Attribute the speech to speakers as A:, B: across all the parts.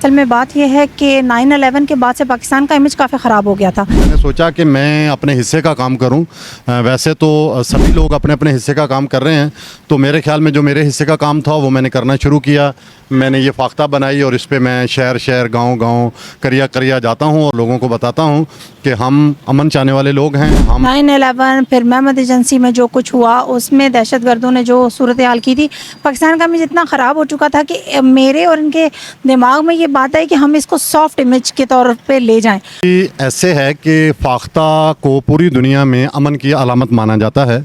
A: असल में बात यह है कि 9/11 के बाद से पाकिस्तान का इमेज काफ़ी ख़राब हो गया था।
B: मैंने सोचा कि मैं अपने हिस्से का काम करूं। वैसे तो सभी लोग अपने अपने हिस्से का काम कर रहे हैं, तो मेरे ख्याल में जो मेरे हिस्से का काम था वो मैंने करना शुरू किया। मैंने ये फाख्ता बनाई और इस पे मैं शहर शहर गांव करिया करिया जाता हूं और लोगों को बताता हूं कि हम अमन चाहने वाले लोग हैं। हम
A: 9/11 फिर महमद एजेंसी में जो कुछ हुआ उसमें दहशतगर्दों ने जो सूरत हाल की थी, पाकिस्तान का इमेज इतना ख़राब हो चुका था कि मेरे और इनके दिमाग में ये बात है कि हम इसको सॉफ्ट इमेज के तौर पे ले जाएं।
B: ऐसे है कि फाख्ता को पूरी दुनिया में अमन की अलामत माना जाता है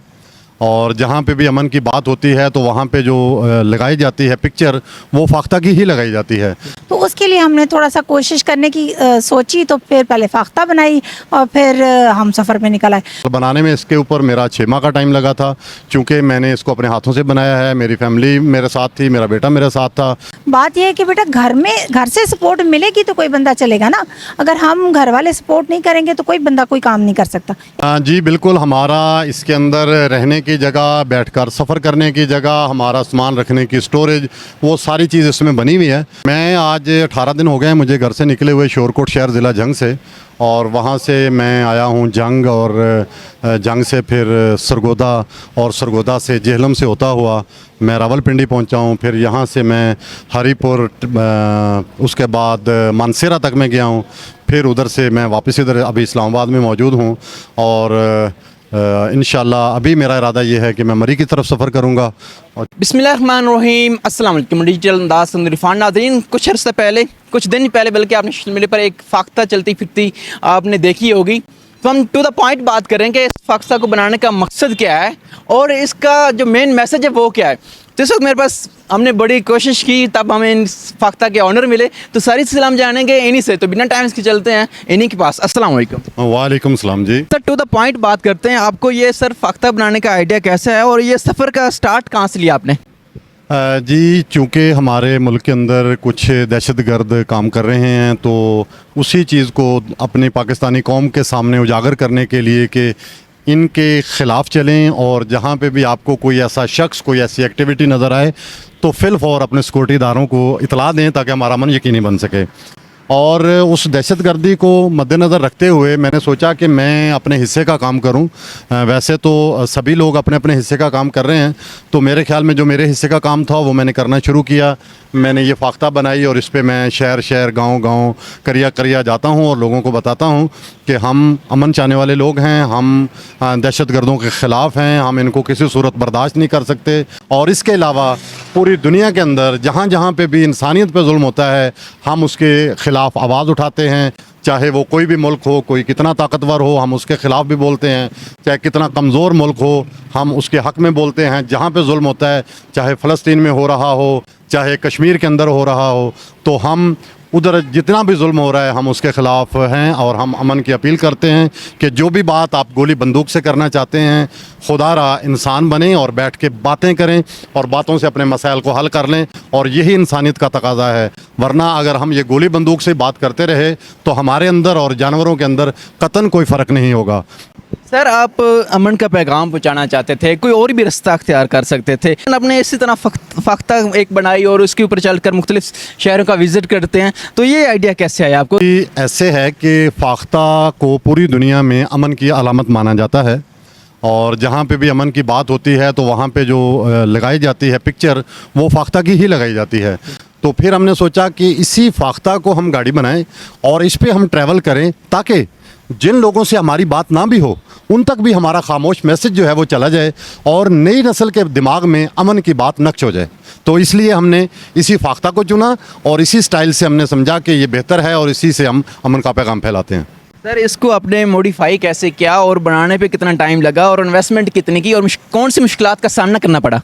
B: और जहाँ पे भी अमन की बात होती है तो वहाँ पे जो लगाई जाती है पिक्चर वो फाख्ता की ही लगाई जाती है।
A: तो उसके लिए हमने थोड़ा सा कोशिश करने की सोची, तो फिर पहले फाख्ता बनाई और फिर हम सफ़र पे निकल आए।
B: बनाने में इसके ऊपर मेरा 6 माह का टाइम लगा था, क्योंकि मैंने इसको अपने हाथों से बनाया है। मेरी फैमिली मेरे साथ थी, मेरा बेटा मेरे साथ था।
A: बात यह है कि बेटा घर से सपोर्ट मिलेगी तो कोई बंदा चलेगा ना, अगर हम घर वाले सपोर्ट नहीं करेंगे तो कोई बंदा कोई काम नहीं कर सकता।
B: जी बिल्कुल, हमारा इसके अंदर रहने की जगह, बैठकर सफ़र करने की जगह, हमारा सामान रखने की स्टोरेज, वो सारी चीज़ इसमें बनी हुई है। मैं आज 18 दिन हो गए हैं मुझे घर से निकले हुए, शोरकोट शहर ज़िला जंग से, और वहाँ से मैं आया हूँ जंग, और जंग से फिर सरगोदा, और सरगोदा से जेहलम से होता हुआ मैं रावलपिंडी पहुँचा हूँ। फिर यहाँ से मैं हरीपुर, उसके बाद मानसेरा तक मैं गया हूँ। फिर उधर से मैं वापस इधर अभी इस्लामाबाद में मौजूद हूँ, और इंशाल्लाह अभी मेरा इरादा ये है कि मैं मरी की तरफ सफ़र करूँगा। और
C: बिस्मिल्लाहिर्रहमानिर्रहीम, अस्सलाम वालेकुम। डिजिटल अंदाज से इरफान नाज़रीन, कुछ अर्से पहले, कुछ दिन पहले बल्कि आपने सोशल मीडिया पर एक फाख्ता चलती फिरती आपने देखी होगी। तो हम टू द पॉइंट बात करें कि इस फाख्ता को बनाने का मकसद क्या है और इसका जो मेन मैसेज है वो क्या है। तो इस वक्त मेरे पास, हमने बड़ी कोशिश की तब हमें इन फाख्ता के ऑनर मिले, तो सारी सलाम जानेंगे इन्हीं से। तो बिना टाइम के चलते हैं इन्हीं के पास। अस्सलाम वालेकुम।
B: वालेकुम सलाम जी।
C: सर, टू द पॉइंट बात करते हैं, आपको ये सर फाख्ता बनाने का आइडिया कैसा है और ये सफ़र का स्टार्ट कहाँ से लिया आपने?
B: जी, चूँकि हमारे मुल्क के अंदर कुछ दहशतगर्द काम कर रहे हैं, तो उसी चीज़ को अपनी पाकिस्तानी कौम के सामने उजागर करने के लिए कि इनके ख़िलाफ़ चलें, और जहाँ पे भी आपको कोई ऐसा शख्स, कोई ऐसी एक्टिविटी नज़र आए तो फिल फौर अपने सिक्योरिटी इदारों को इतला दें ताकि हमारा अमन यकीनी बन सके। और उस दहशतगर्दी को मद्देनज़र रखते हुए मैंने सोचा कि मैं अपने हिस्से का काम करूं। वैसे तो सभी लोग अपने अपने हिस्से का काम कर रहे हैं, तो मेरे ख्याल में जो मेरे हिस्से का काम था वो मैंने करना शुरू किया। मैंने ये फाख्ता बनाई और इस पे मैं शहर शहर गांव करिया करिया जाता हूं और लोगों को बताता हूं कि हम अमन चाहने वाले लोग हैं, हम दहशतगर्दों के ख़िलाफ़ हैं, हम इनको किसी सूरत बर्दाश्त नहीं कर सकते। और इसके अलावा पूरी दुनिया के अंदर जहाँ जहाँ पे भी इंसानियत पे जुल्म होता है हम उसके ख़िलाफ़ आवाज़ उठाते हैं। चाहे वो कोई भी मुल्क हो, कोई कितना ताकतवर हो, हम उसके ख़िलाफ़ भी बोलते हैं। चाहे कितना कमज़ोर मुल्क हो, हम उसके हक़ में बोलते हैं। जहाँ पे जुल्म होता है, चाहे फ़लस्तीन में हो रहा हो, चाहे कश्मीर के अंदर हो रहा हो, तो हम उधर जितना भी जुल्म हो रहा है हम उसके ख़िलाफ़ हैं और हम अमन की अपील करते हैं कि जो भी बात आप गोली बंदूक से करना चाहते हैं, खुदारा इंसान बने और बैठ के बातें करें और बातों से अपने मसाइल को हल कर लें, और यही इंसानियत का तकाज़ा है। वरना अगर हम ये गोली बंदूक से बात करते रहे तो हमारे अंदर और जानवरों के अंदर कतन कोई फ़र्क नहीं होगा।
C: सर, आप अमन का पैगाम पहुंचाना चाहते थे, कोई और भी रास्ता अख्तियार कर सकते थे। आपने इसी तरह फाख्ता एक बनाई और उसके ऊपर चलकर मुख्तलिफ शहरों का विज़िट करते हैं, तो ये आइडिया कैसे आया आपको?
B: ऐसे है कि फाख्ता को पूरी दुनिया में अमन की अलामत माना जाता है, और जहाँ पे भी अमन की बात होती है तो वहाँ पे जो लगाई जाती है पिक्चर वो फाख्ता की ही लगाई जाती है। तो फिर हमने सोचा कि इसी फाख्ता को हम गाड़ी बनाएं और इस पे हम ट्रैवल करें, ताकि जिन लोगों से हमारी बात ना भी हो उन तक भी हमारा खामोश मैसेज जो है वो चला जाए और नई नस्ल के दिमाग में अमन की बात नक्श हो जाए। तो इसलिए हमने इसी फाख्ता को चुना और इसी स्टाइल से हमने समझा कि ये बेहतर है और इसी से हम अमन का पैगाम फैलाते हैं।
C: सर, इसको आपने मॉडिफाई कैसे किया और बनाने पे कितना टाइम लगा और इन्वेस्टमेंट कितनी की और कौन सी मुश्किलात का सामना करना पड़ा?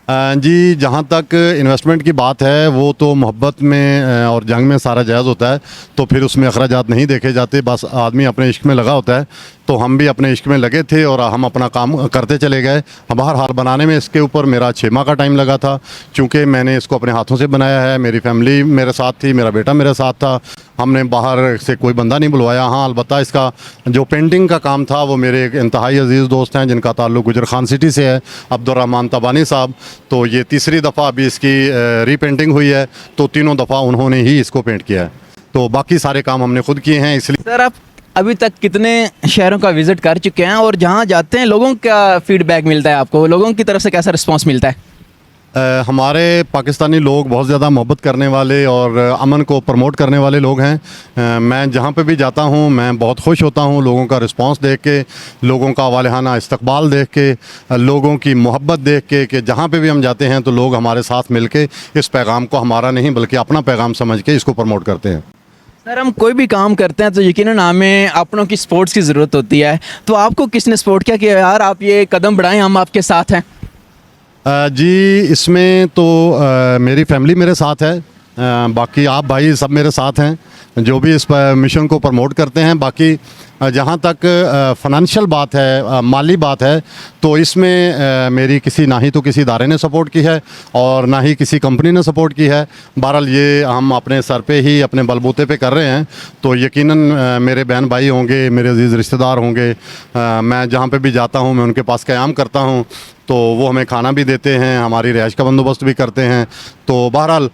B: जी, जहाँ तक इन्वेस्टमेंट की बात है वो तो मोहब्बत में और जंग में सारा जायज़ होता है, तो फिर उसमें अखराजात नहीं देखे जाते, बस आदमी अपने इश्क में लगा होता है। तो हम भी अपने इश्क में लगे थे और हम अपना काम करते चले गए। बहरहाल बनाने में इसके ऊपर मेरा 6 माह का टाइम लगा था, चूँकि मैंने इसको अपने हाथों से बनाया है। मेरी फैमिली मेरे साथ थी, मेरा बेटा मेरे साथ था, हमने बाहर से कोई बंदा नहीं बुलवाया। हाँ, अलबत्ता इसका जो पेंटिंग का काम था वो मेरे एक इंतहाई अजीज़ दोस्त हैं जिनका ताल्लुक़ गुजर खान सिटी से है, अब्दुर्रहमान तबानी साहब। तो ये तीसरी दफ़ा अभी इसकी रीपेंटिंग हुई है, तो तीनों दफ़ा उन्होंने ही इसको पेंट किया है। तो बाकी सारे काम हमने खुद किए हैं। इसलिए
C: सर, आप अभी तक कितने शहरों का विज़िट कर चुके हैं और जहाँ जाते हैं लोगों का फीडबैक मिलता है आपको, लोगों की तरफ से कैसा रिस्पांस मिलता है?
B: हमारे पाकिस्तानी लोग बहुत ज़्यादा मोहब्बत करने वाले और अमन को प्रमोट करने वाले लोग हैं। मैं जहाँ पे भी जाता हूँ मैं बहुत खुश होता हूँ लोगों का रिस्पांस देख के, लोगों का वालेहाना इस्तकबाल देख के, लोगों की मोहब्बत देख के कि जहाँ पे भी हम जाते हैं तो लोग हमारे साथ मिल के इस पैगाम को हमारा नहीं बल्कि अपना पैगाम समझ के इसको प्रमोट करते हैं।
C: सर, हम कोई भी काम करते हैं तो यकीनन हमें अपनों की सपोर्ट्स की ज़रूरत होती है, तो आपको किसने सपोर्ट किया कि यार आप ये कदम बढ़ाएं, हम आपके साथ हैं?
B: जी, इसमें तो मेरी फैमिली मेरे साथ है, बाकी आप भाई सब मेरे साथ हैं जो भी इस मिशन को प्रमोट करते हैं। बाकी जहाँ तक फ़ाइनेंशियल बात है, माली बात है, तो इसमें मेरी किसी ना ही तो किसी इदारे ने सपोर्ट की है और ना ही किसी कंपनी ने सपोर्ट की है। बहरहाल ये हम अपने सर पे ही अपने बलबूते पे कर रहे हैं। तो यकीनन मेरे बहन भाई होंगे, मेरे अजीज़ रिश्तेदार होंगे, मैं जहाँ पे भी जाता हूँ मैं उनके पास क़याम करता हूँ, तो वो हमें खाना भी देते हैं, हमारी रिहाइश का बंदोबस्त भी करते हैं। तो बहरहाल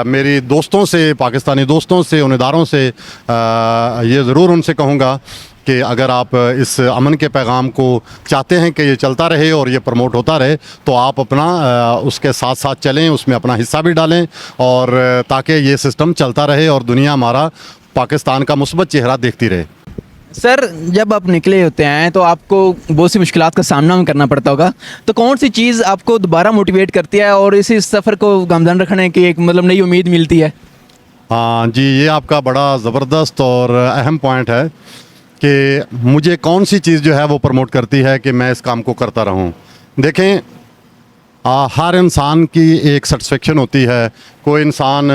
B: मेरी दोस्तों से, पाकिस्तानी दोस्तों से, उन इदारों से ये ज़रूर उनसे कहूँगा कि अगर आप इस अमन के पैगाम को चाहते हैं कि ये चलता रहे और ये प्रमोट होता रहे, तो आप अपना उसके साथ साथ चलें, उसमें अपना हिस्सा भी डालें और ताकि ये सिस्टम चलता रहे और दुनिया हमारा पाकिस्तान का मुस्बत चेहरा देखती रहे।
C: सर, जब आप निकले होते हैं तो आपको बहुत सी मुश्किलात का सामना भी करना पड़ता होगा, तो कौन सी चीज़ आपको दोबारा मोटिवेट करती है और इसी सफ़र को गमज़न रखने की एक मतलब नई उम्मीद मिलती है?
B: हाँ जी, ये आपका बड़ा ज़बरदस्त और अहम पॉइंट है कि मुझे कौन सी चीज़ जो है वो प्रमोट करती है कि मैं इस काम को करता रहूं। देखें, हर इंसान की एक सेटिस्फेक्शन होती है। कोई इंसान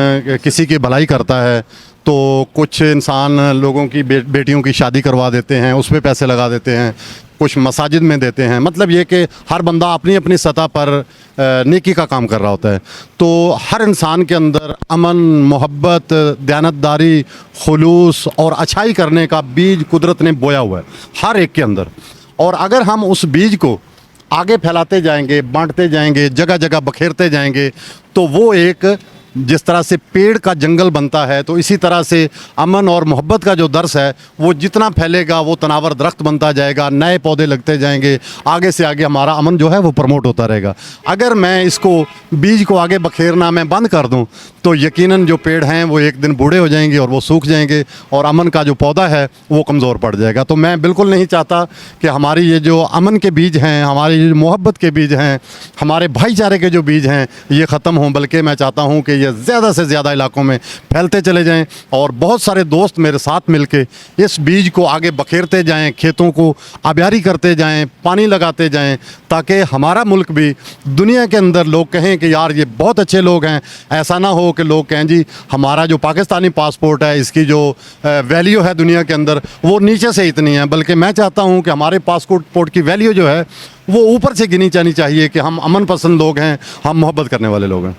B: किसी की भलाई करता है तो कुछ इंसान लोगों की बेटियों की शादी करवा देते हैं, उस पर पैसे लगा देते हैं, कुछ मसाजिद में देते हैं। मतलब ये कि हर बंदा अपनी अपनी सतह पर नेकी का काम कर रहा होता है। तो हर इंसान के अंदर अमन, मोहब्बत, दयानतदारी, खुलूस और अच्छाई करने का बीज कुदरत ने बोया हुआ है हर एक के अंदर। और अगर हम उस बीज को आगे फैलाते जाएंगे, बांटते जाएंगे, जगह जगह बखेरते जाएंगे, तो वो एक जिस तरह से पेड़ का जंगल बनता है, तो इसी तरह से अमन और मोहब्बत का जो दर्स है वो जितना फैलेगा वो तनावर दरख्त बनता जाएगा, नए पौधे लगते जाएंगे, आगे से आगे हमारा अमन जो है वो प्रमोट होता रहेगा। अगर मैं इसको बीज को आगे बखेरना मैं बंद कर दूं तो यकीनन जो पेड़ हैं वो एक दिन बूढ़े हो जाएंगे और वो सूख जाएंगे और अमन का जो पौधा है वो कमज़ोर पड़ जाएगा। तो मैं बिल्कुल नहीं चाहता कि हमारी ये जो अमन के बीज हैं, हमारी जो मोहब्बत के बीज हैं, हमारे भाईचारे के जो बीज हैं ये ख़त्म हों, बल्कि मैं चाहता हूँ कि ये ज़्यादा से ज़्यादा इलाकों में फैलते चले जाएं और बहुत सारे दोस्त मेरे साथ मिलके इस बीज को आगे बखेरते जाएं, खेतों को आबियारी करते जाएं, पानी लगाते जाएं, ताकि हमारा मुल्क भी दुनिया के अंदर लोग कहें कि यार ये बहुत अच्छे लोग हैं। ऐसा ना हो कि लोग कहें जी हमारा जो पाकिस्तानी पासपोर्ट है इसकी जो वैल्यू है दुनिया के अंदर वो नीचे से इतनी है, बल्कि मैं चाहता हूँ कि हमारे पासपोर्ट की वैल्यू जो है वो ऊपर से गिनी जानी चाहिए कि हम अमन पसंद लोग हैं, हम मोहब्बत करने वाले लोग हैं।